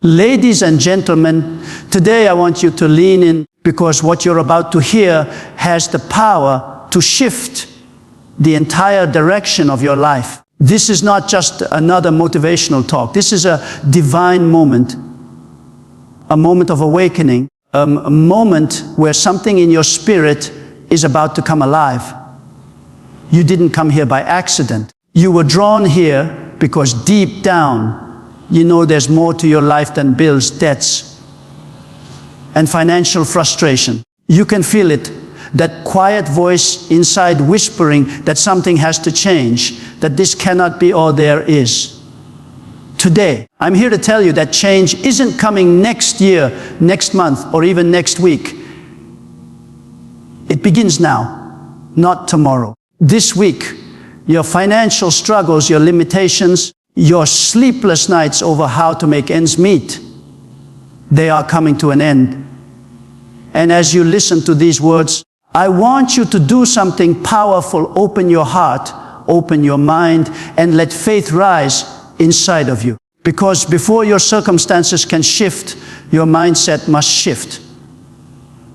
Ladies and gentlemen, today I want you to lean in, because what you're about to hear has the power to shift the entire direction of your life. This is not just another motivational talk. This is a divine moment, a moment of awakening, a moment where something in your spirit is about to come alive. You didn't come here by accident. You were drawn here because deep down, you know there's more to your life than bills, debts, and financial frustration. You can feel it, that quiet voice inside whispering that something has to change, that this cannot be all there is. Today, I'm here to tell you that change isn't coming next year, next month, or even next week. It begins now, not tomorrow. This week, your financial struggles, your limitations, your sleepless nights over how to make ends meet, they are coming to an end. And as you listen to these words, I want you to do something powerful. Open your heart, open your mind, and let faith rise inside of you. Because before your circumstances can shift, your mindset must shift.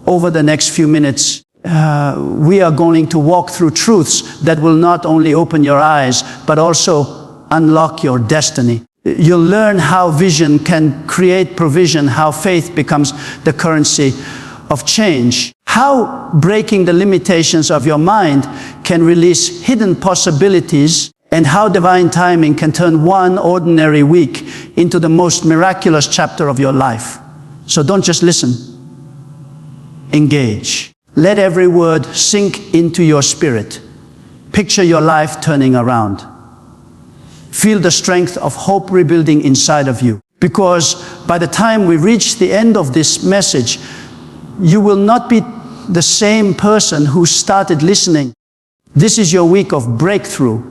Over the next few minutes, we are going to walk through truths that will not only open your eyes, but also unlock your destiny. You'll learn how vision can create provision, how faith becomes the currency of change, how breaking the limitations of your mind can release hidden possibilities, and how divine timing can turn one ordinary week into the most miraculous chapter of your life. So don't just listen, engage. Let every word sink into your spirit. Picture your life turning around. Feel the strength of hope rebuilding inside of you. Because by the time we reach the end of this message, you will not be the same person who started listening. This is your week of breakthrough.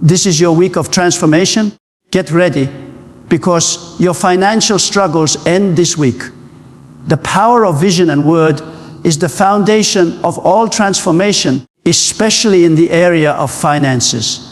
This is your week of transformation. Get ready, because your financial struggles end this week. The power of vision and word is the foundation of all transformation, especially in the area of finances.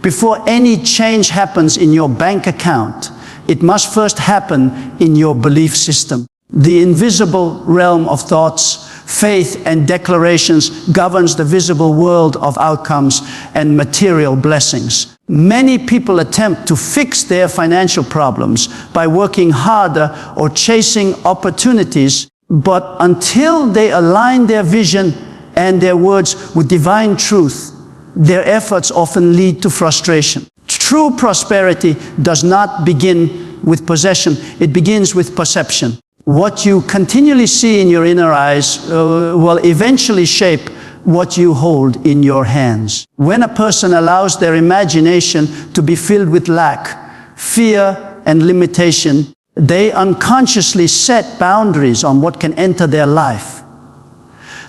Before any change happens in your bank account, it must first happen in your belief system. The invisible realm of thoughts, faith, and declarations governs the visible world of outcomes and material blessings. Many people attempt to fix their financial problems by working harder or chasing opportunities, but until they align their vision and their words with divine truth, their efforts often lead to frustration. True prosperity does not begin with possession, it begins with perception. What you continually see in your inner eyes will eventually shape what you hold in your hands. When a person allows their imagination to be filled with lack, fear, and limitation, they unconsciously set boundaries on what can enter their life.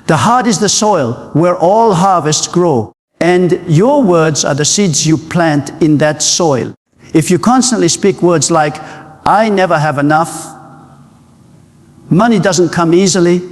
The heart is the soil where all harvests grow, and your words are the seeds you plant in that soil. If you constantly speak words like, I never have enough, money doesn't come easily,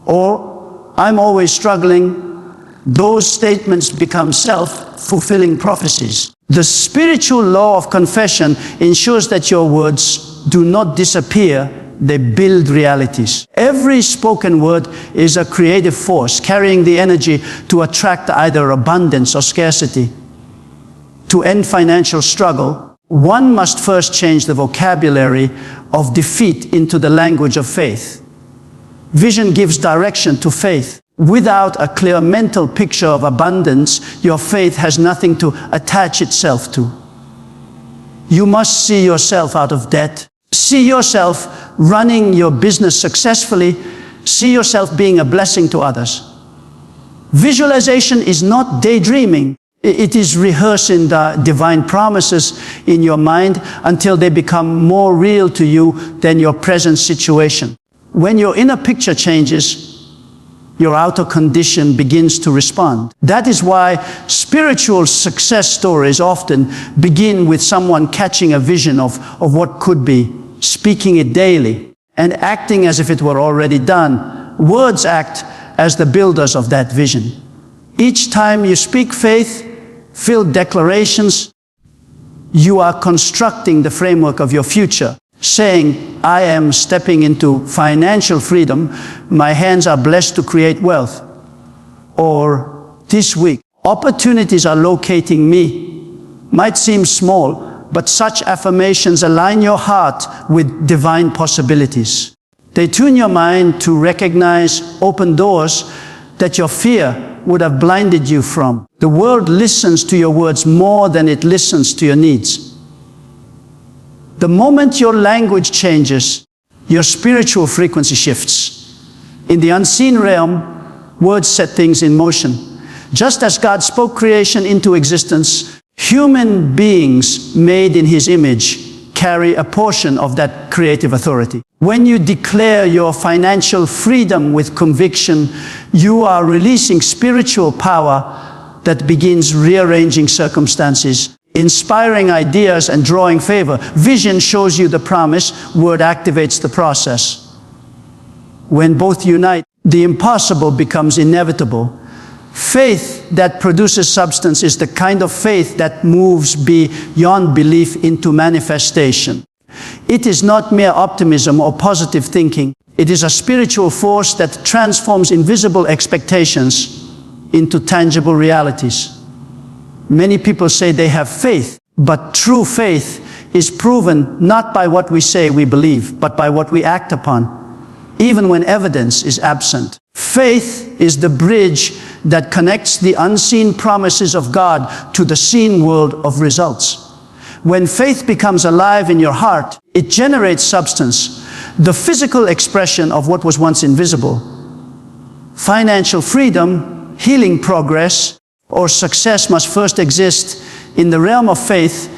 or I'm always struggling, those statements become self-fulfilling prophecies. The spiritual law of confession ensures that your words do not disappear, they build realities. Every spoken word is a creative force carrying the energy to attract either abundance or scarcity. To end financial struggle, one must first change the vocabulary of defeat into the language of faith. Vision gives direction to faith. Without a clear mental picture of abundance, your faith has nothing to attach itself to. You must see yourself out of debt. See yourself running your business successfully. See yourself being a blessing to others. Visualization is not daydreaming. It is rehearsing the divine promises in your mind until they become more real to you than your present situation. When your inner picture changes, your outer condition begins to respond. That is why spiritual success stories often begin with someone catching a vision of what could be, speaking it daily, and acting as if it were already done. Words act as the builders of that vision. Each time you speak faith-filled declarations, you are constructing the framework of your future. saying, I am stepping into financial freedom. My hands are blessed to create wealth. Or this week, opportunities are locating me. Might seem small, but such affirmations align your heart with divine possibilities. They tune your mind to recognize open doors that your fear would have blinded you from. The world listens to your words more than it listens to your needs. The moment your language changes, your spiritual frequency shifts. In the unseen realm, words set things in motion. Just as God spoke creation into existence, human beings made in His image carry a portion of that creative authority. When you declare your financial freedom with conviction, you are releasing spiritual power that begins rearranging circumstances, inspiring ideas and drawing favor. Vision shows you the promise, word activates the process. When both unite, the impossible becomes inevitable. Faith that produces substance is the kind of faith that moves beyond belief into manifestation. It is not mere optimism or positive thinking. It is a spiritual force that transforms invisible expectations into tangible realities. Many people say they have faith, but true faith is proven not by what we say we believe, but by what we act upon, even when evidence is absent. Faith is the bridge that connects the unseen promises of God to the seen world of results. When faith becomes alive in your heart, it generates substance, the physical expression of what was once invisible. Financial freedom, healing progress, or success must first exist in the realm of faith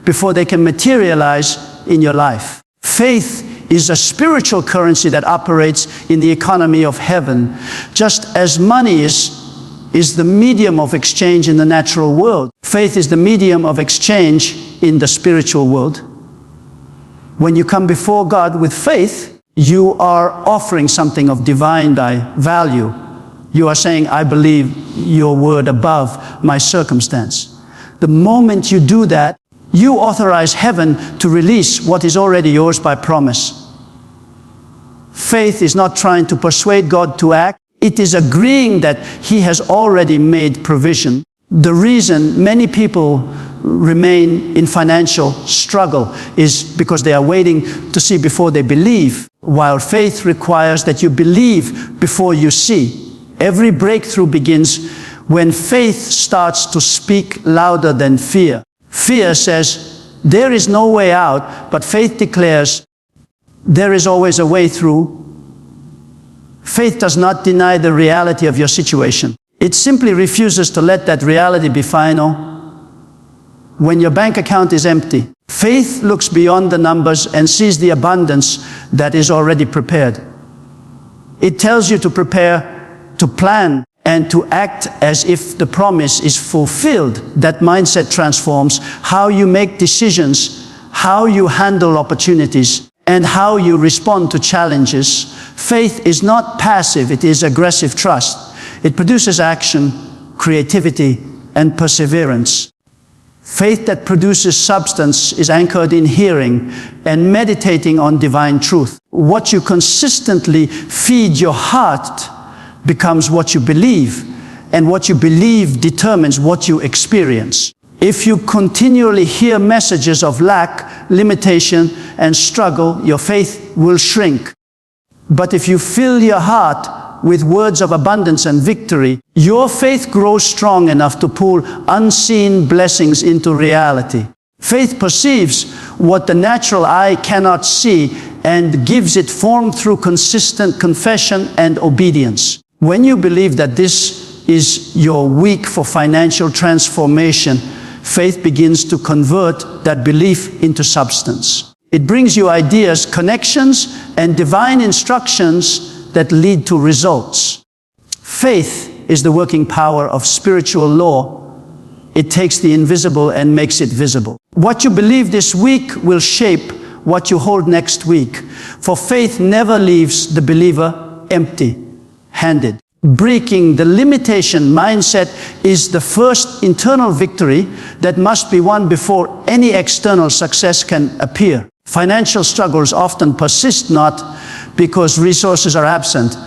before they can materialize in your life. Faith is a spiritual currency that operates in the economy of heaven, just as money is the medium of exchange in the natural world. Faith is the medium of exchange in the spiritual world. When you come before God with faith, you are offering something of divine value. You are saying, I believe your word above my circumstance. The moment you do that, you authorize heaven to release what is already yours by promise. Faith is not trying to persuade God to act. It is agreeing that He has already made provision. The reason many people remain in financial struggle is because they are waiting to see before they believe, while faith requires that you believe before you see. Every breakthrough begins when faith starts to speak louder than fear. Fear says, there is no way out, but faith declares, there is always a way through. Faith does not deny the reality of your situation. It simply refuses to let that reality be final. When your bank account is empty, faith looks beyond the numbers and sees the abundance that is already prepared. It tells you to prepare, to plan, and to act as if the promise is fulfilled. That mindset transforms how you make decisions, how you handle opportunities, and how you respond to challenges. Faith is not passive, it is aggressive trust. It produces action, creativity, and perseverance. Faith that produces substance is anchored in hearing and meditating on divine truth. What you consistently feed your heart becomes what you believe, and what you believe determines what you experience. If you continually hear messages of lack, limitation, and struggle, your faith will shrink. But if you fill your heart with words of abundance and victory, your faith grows strong enough to pull unseen blessings into reality. Faith perceives what the natural eye cannot see and gives it form through consistent confession and obedience. When you believe that this is your week for financial transformation, faith begins to convert that belief into substance. It brings you ideas, connections, and divine instructions that lead to results. Faith is the working power of spiritual law. It takes the invisible and makes it visible. What you believe this week will shape what you hold next week. For faith never leaves the believer empty-handed. Breaking the limitation mindset is the first internal victory that must be won before any external success can appear. Financial struggles often persist not because resources are absent,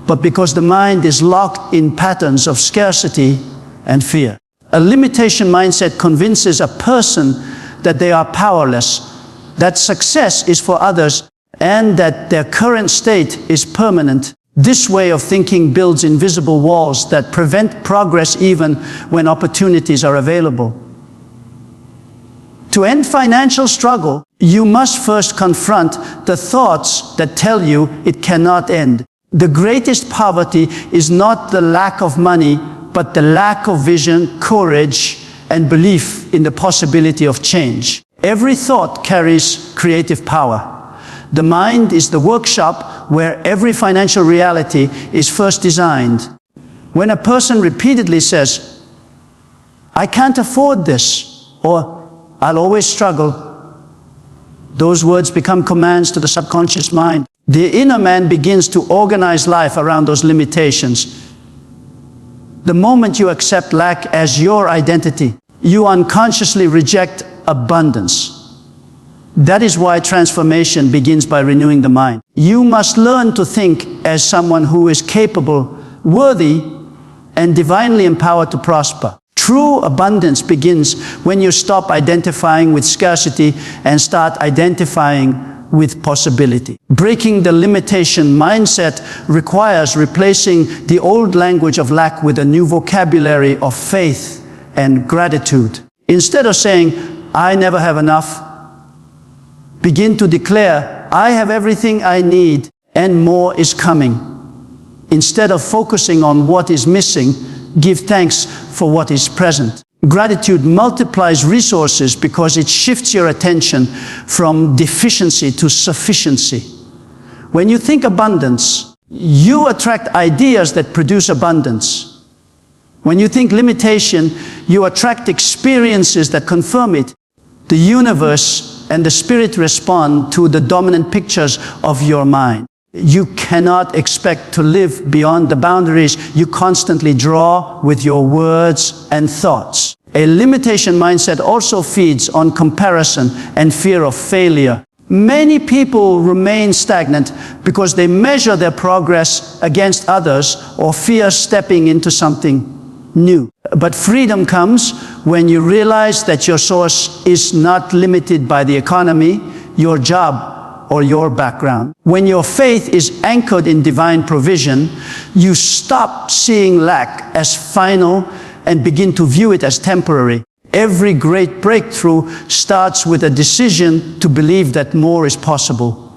but because the mind is locked in patterns of scarcity and fear. A limitation mindset convinces a person that they are powerless, that success is for others, and that their current state is permanent. This way of thinking builds invisible walls that prevent progress even when opportunities are available. To end financial struggle, you must first confront the thoughts that tell you it cannot end. The greatest poverty is not the lack of money, but the lack of vision, courage, and belief in the possibility of change. Every thought carries creative power. The mind is the workshop where every financial reality is first designed. When a person repeatedly says, "I can't afford this," or "I'll always struggle," those words become commands to the subconscious mind. The inner man begins to organize life around those limitations. The moment you accept lack as your identity, you unconsciously reject abundance. That is why transformation begins by renewing the mind. You must learn to think as someone who is capable, worthy, and divinely empowered to prosper. True abundance begins when you stop identifying with scarcity and start identifying with possibility. Breaking the limitation mindset requires replacing the old language of lack with a new vocabulary of faith and gratitude. Instead of saying, "I never have enough," begin to declare, "I have everything I need and more is coming." Instead of focusing on what is missing, give thanks for what is present. Gratitude multiplies resources because it shifts your attention from deficiency to sufficiency. When you think abundance, you attract ideas that produce abundance. When you think limitation, you attract experiences that confirm it. The universe and the spirit respond to the dominant pictures of your mind. You cannot expect to live beyond the boundaries you constantly draw with your words and thoughts. A limitation mindset also feeds on comparison and fear of failure. Many people remain stagnant because they measure their progress against others or fear stepping into something new. But freedom comes when you realize that your source is not limited by the economy, your job, or your background. When your faith is anchored in divine provision, you stop seeing lack as final and begin to view it as temporary. Every great breakthrough starts with a decision to believe that more is possible.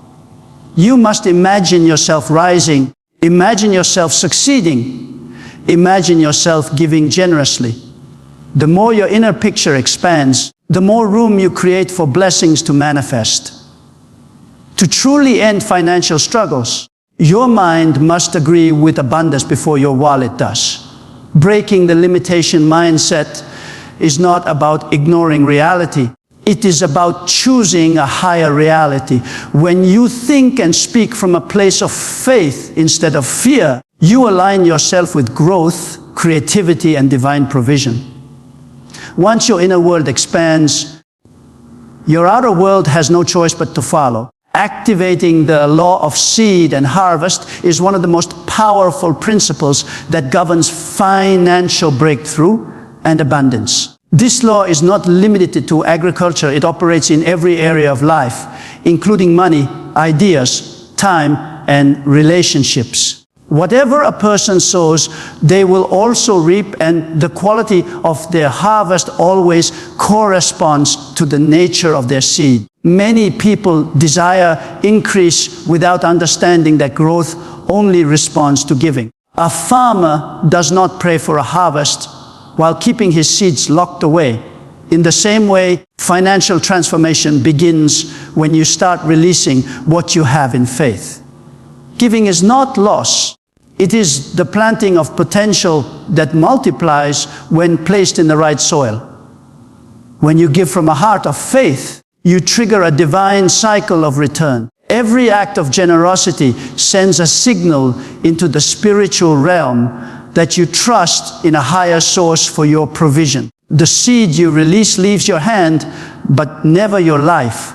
You must imagine yourself rising, imagine yourself succeeding, imagine yourself giving generously. The more your inner picture expands, the more room you create for blessings to manifest. To truly end financial struggles, your mind must agree with abundance before your wallet does. Breaking the limitation mindset is not about ignoring reality. It is about choosing a higher reality. When you think and speak from a place of faith instead of fear, you align yourself with growth, creativity, and divine provision. Once your inner world expands, your outer world has no choice but to follow. Activating the law of seed and harvest is one of the most powerful principles that governs financial breakthrough and abundance. This law is not limited to agriculture. It operates in every area of life, including money, ideas, time, and relationships. Whatever a person sows, they will also reap, and the quality of their harvest always corresponds to the nature of their seed. Many people desire increase without understanding that growth only responds to giving. A farmer does not pray for a harvest while keeping his seeds locked away. In the same way, financial transformation begins when you start releasing what you have in faith. Giving is not loss. It is the planting of potential that multiplies when placed in the right soil. When you give from a heart of faith, you trigger a divine cycle of return. Every act of generosity sends a signal into the spiritual realm that you trust in a higher source for your provision. The seed you release leaves your hand, but never your life.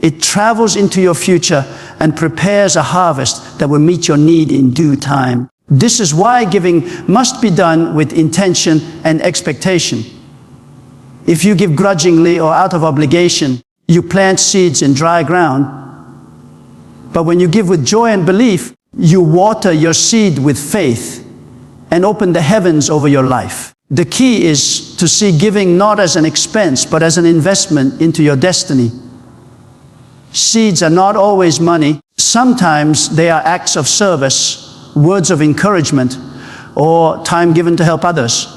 It travels into your future and prepares a harvest that will meet your need in due time. This is why giving must be done with intention and expectation. If you give grudgingly or out of obligation, you plant seeds in dry ground. But when you give with joy and belief, you water your seed with faith and open the heavens over your life. The key is to see giving not as an expense, but as an investment into your destiny. Seeds are not always money. Sometimes they are acts of service, words of encouragement, or time given to help others.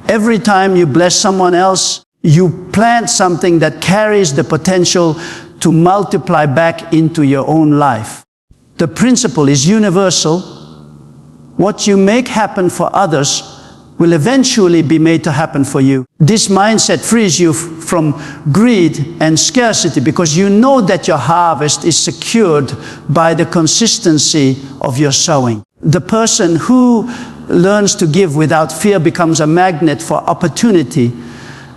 Every time you bless someone else, you plant something that carries the potential to multiply back into your own life. The principle is universal. What you make happen for others will eventually be made to happen for you. This mindset frees you from greed and scarcity because you know that your harvest is secured by the consistency of your sowing. The person who learns to give without fear becomes a magnet for opportunity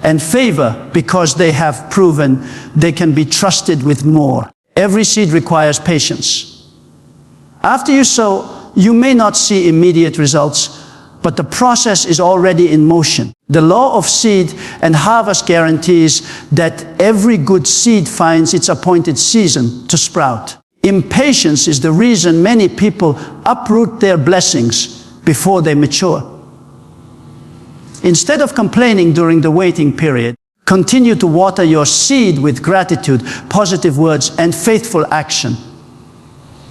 and favor because they have proven they can be trusted with more. Every seed requires patience. After you sow, you may not see immediate results, but the process is already in motion. The law of seed and harvest guarantees that every good seed finds its appointed season to sprout. Impatience is the reason many people uproot their blessings before they mature. Instead of complaining during the waiting period, continue to water your seed with gratitude, positive words, and faithful action.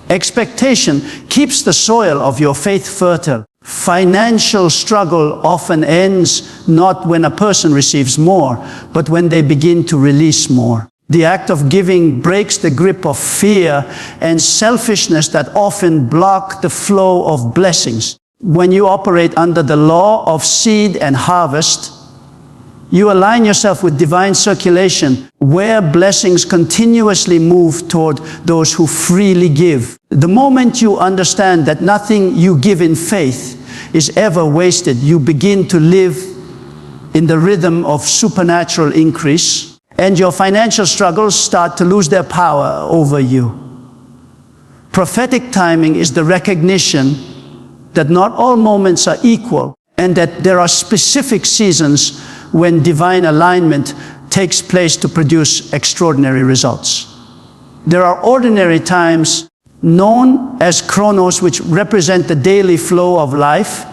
Expectation keeps the soil of your faith fertile. Financial struggle often ends not when a person receives more, but when they begin to release more. The act of giving breaks the grip of fear and selfishness that often block the flow of blessings. When you operate under the law of seed and harvest, you align yourself with divine circulation, where blessings continuously move toward those who freely give. The moment you understand that nothing you give in faith is ever wasted, you begin to live in the rhythm of supernatural increase, and your financial struggles start to lose their power over you. Prophetic timing is the recognition that not all moments are equal, and that there are specific seasons when divine alignment takes place to produce extraordinary results. There are ordinary times known as chronos, which represent the daily flow of life,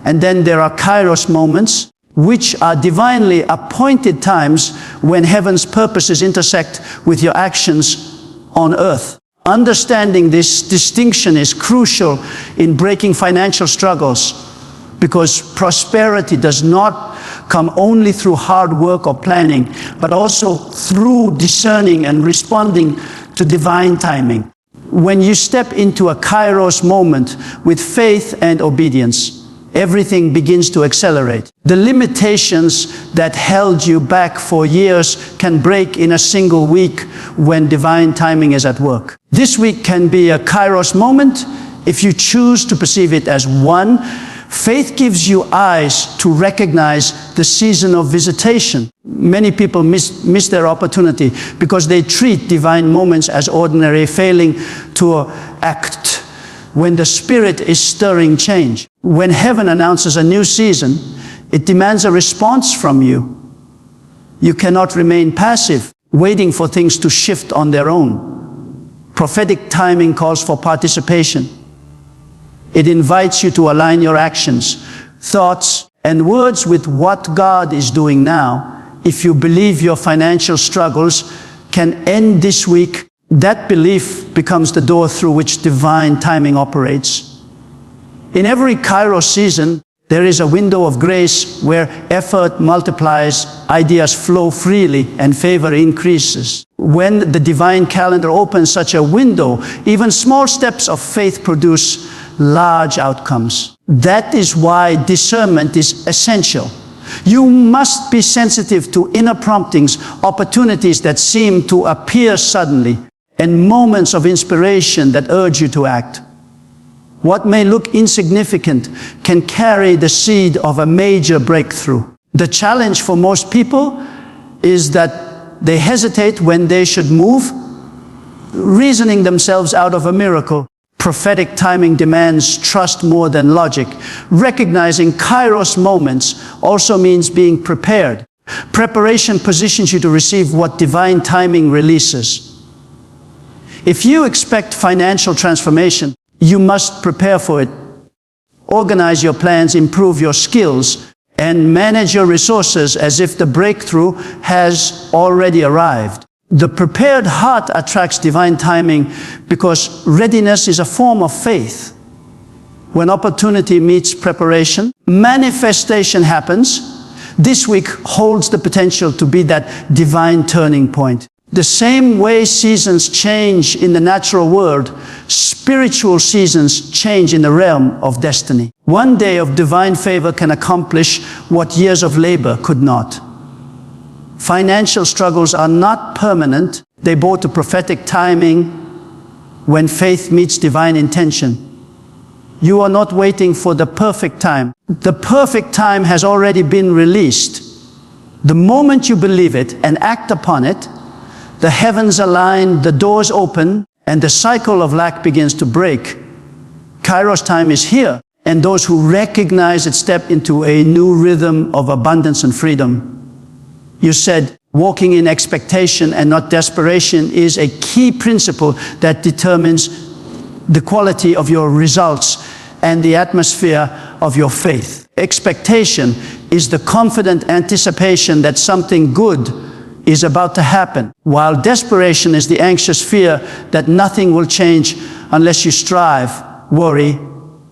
and then there are kairos moments, which are divinely appointed times when heaven's purposes intersect with your actions on earth. Understanding this distinction is crucial in breaking financial struggles, because prosperity does not come only through hard work or planning, but also through discerning and responding to divine timing. When you step into a kairos moment with faith and obedience, everything begins to accelerate. The limitations that held you back for years can break in a single week when divine timing is at work. This week can be a kairos moment if you choose to perceive it as one. Faith gives you eyes to recognize the season of visitation. Many people miss their opportunity because they treat divine moments as ordinary, failing to act when the Spirit is stirring change. When heaven announces a new season, it demands a response from you. You cannot remain passive, waiting for things to shift on their own. Prophetic timing calls for participation. It invites you to align your actions, thoughts, and words with what God is doing now. If you believe your financial struggles can end this week, that belief becomes the door through which divine timing operates. In every kairos season, there is a window of grace where effort multiplies, ideas flow freely, and favor increases. When the divine calendar opens such a window, even small steps of faith produce large outcomes. That is why discernment is essential. You must be sensitive to inner promptings, opportunities that seem to appear suddenly, and moments of inspiration that urge you to act. What may look insignificant can carry the seed of a major breakthrough. The challenge for most people is that they hesitate when they should move, reasoning themselves out of a miracle. Prophetic timing demands trust more than logic. Recognizing Kairos moments also means being prepared. Preparation positions you to receive what divine timing releases. If you expect financial transformation, you must prepare for it. Organize your plans, improve your skills, and manage your resources as if the breakthrough has already arrived. The prepared heart attracts divine timing because readiness is a form of faith. When opportunity meets preparation, manifestation happens. This week holds the potential to be that divine turning point. The same way seasons change in the natural world, spiritual seasons change in the realm of destiny. One day of divine favor can accomplish what years of labor could not. Financial struggles are not permanent. They bow to prophetic timing when faith meets divine intention. You are not waiting for the perfect time. The perfect time has already been released. The moment you believe it and act upon it, the heavens align, the doors open, and the cycle of lack begins to break. Kairos time is here, and those who recognize it step into a new rhythm of abundance and freedom. You said, walking in expectation and not desperation is a key principle that determines the quality of your results and the atmosphere of your faith. Expectation is the confident anticipation that something good is about to happen, while desperation is the anxious fear that nothing will change unless you strive, worry,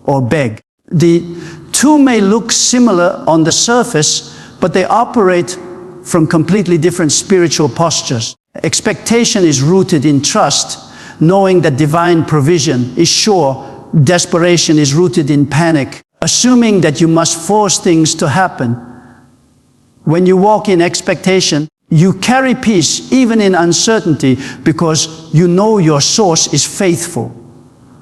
or beg. The two may look similar on the surface, but they operate from completely different spiritual postures. Expectation is rooted in trust, knowing that divine provision is sure. Desperation is rooted in panic, assuming that you must force things to happen. When you walk in expectation, you carry peace even in uncertainty because you know your source is faithful.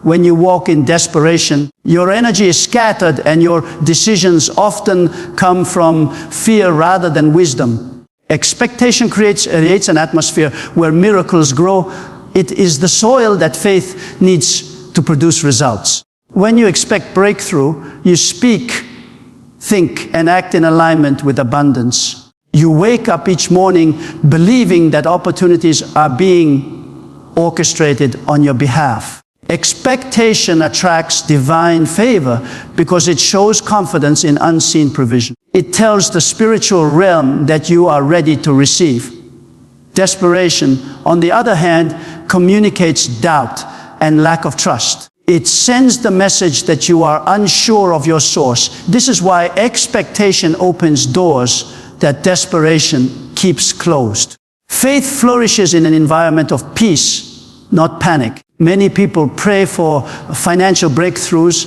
When you walk in desperation, your energy is scattered and your decisions often come from fear rather than wisdom. Expectation creates an atmosphere where miracles grow. It is the soil that faith needs to produce results. When you expect breakthrough, you speak, think, and act in alignment with abundance. You wake up each morning believing that opportunities are being orchestrated on your behalf. Expectation attracts divine favor because it shows confidence in unseen provision. It tells the spiritual realm that you are ready to receive. Desperation, on the other hand, communicates doubt and lack of trust. It sends the message that you are unsure of your source. This is why expectation opens doors that desperation keeps closed. Faith flourishes in an environment of peace, not panic. Many people pray for financial breakthroughs,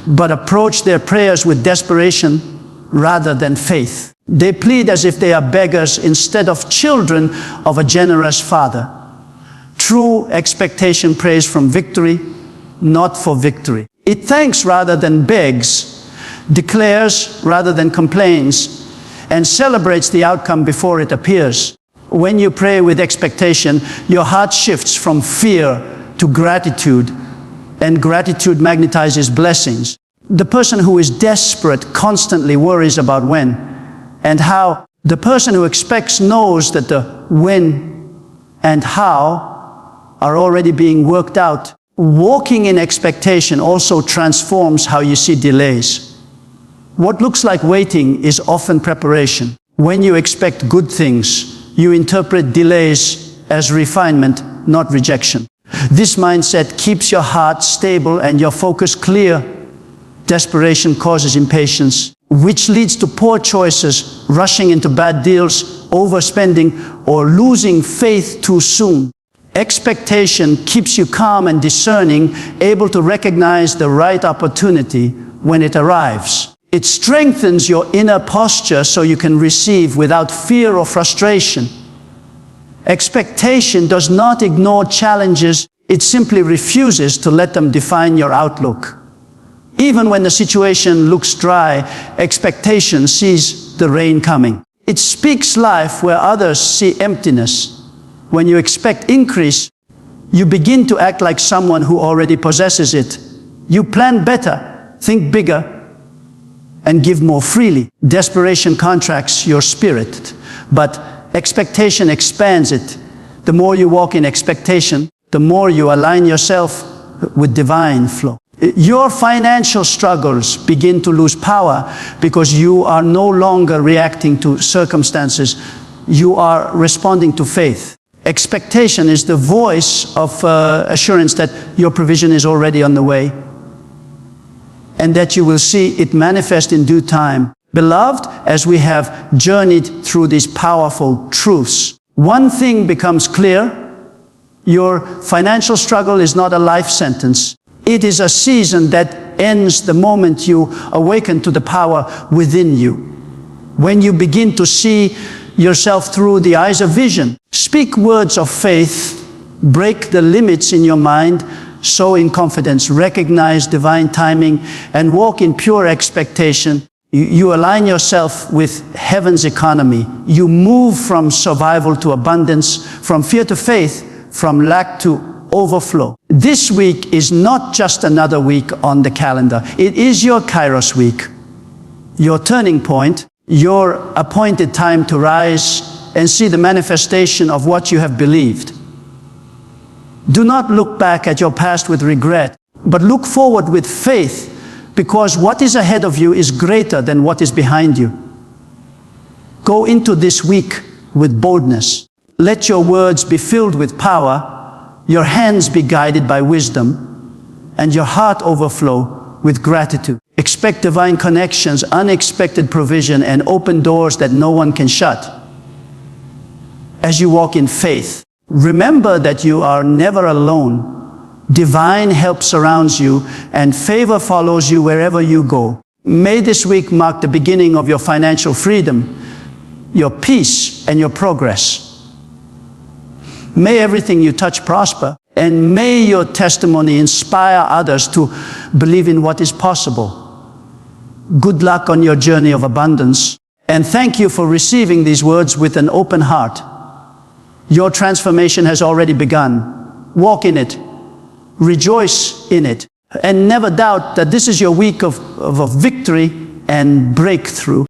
but approach their prayers with desperation rather than faith. They plead as if they are beggars instead of children of a generous Father. True expectation prays from victory, not for victory. It thanks rather than begs, declares rather than complains, and celebrates the outcome before it appears. When you pray with expectation, your heart shifts from fear to gratitude, and gratitude magnetizes blessings. The person who is desperate constantly worries about when and how. The person who expects knows that the when and how are already being worked out. Walking in expectation also transforms how you see delays. What looks like waiting is often preparation. When you expect good things, you interpret delays as refinement, not rejection. This mindset keeps your heart stable and your focus clear. Desperation causes impatience, which leads to poor choices, rushing into bad deals, overspending, or losing faith too soon. Expectation keeps you calm and discerning, able to recognize the right opportunity when it arrives. It strengthens your inner posture so you can receive without fear or frustration. Expectation does not ignore challenges, it simply refuses to let them define your outlook. Even when the situation looks dry, expectation sees the rain coming. It speaks life where others see emptiness. When you expect increase, you begin to act like someone who already possesses it. You plan better, think bigger, and give more freely. Desperation contracts your spirit, but expectation expands it. The more you walk in expectation, the more you align yourself with divine flow. Your financial struggles begin to lose power because you are no longer reacting to circumstances. You are responding to faith. Expectation is the voice of assurance that your provision is already on the way and that you will see it manifest in due time. Beloved, as we have journeyed through these powerful truths, one thing becomes clear: your financial struggle is not a life sentence. It is a season that ends the moment you awaken to the power within you. When you begin to see yourself through the eyes of vision, speak words of faith, break the limits in your mind, sow in confidence, recognize divine timing, and walk in pure expectation. You align yourself with heaven's economy. You move from survival to abundance, from fear to faith, from lack to overflow. This week is not just another week on the calendar. It is your Kairos week, your turning point, your appointed time to rise and see the manifestation of what you have believed. Do not look back at your past with regret, but look forward with faith, because what is ahead of you is greater than what is behind you. Go into this week with boldness. Let your words be filled with power, your hands be guided by wisdom, and your heart overflow with gratitude. Expect divine connections, unexpected provision, and open doors that no one can shut. As you walk in faith, remember that you are never alone. Divine help surrounds you, and favor follows you wherever you go. May this week mark the beginning of your financial freedom, your peace, and your progress. May everything you touch prosper, and may your testimony inspire others to believe in what is possible. Good luck on your journey of abundance, and thank you for receiving these words with an open heart. Your transformation has already begun. Walk in it, rejoice in it, and never doubt that this is your week of victory and breakthrough.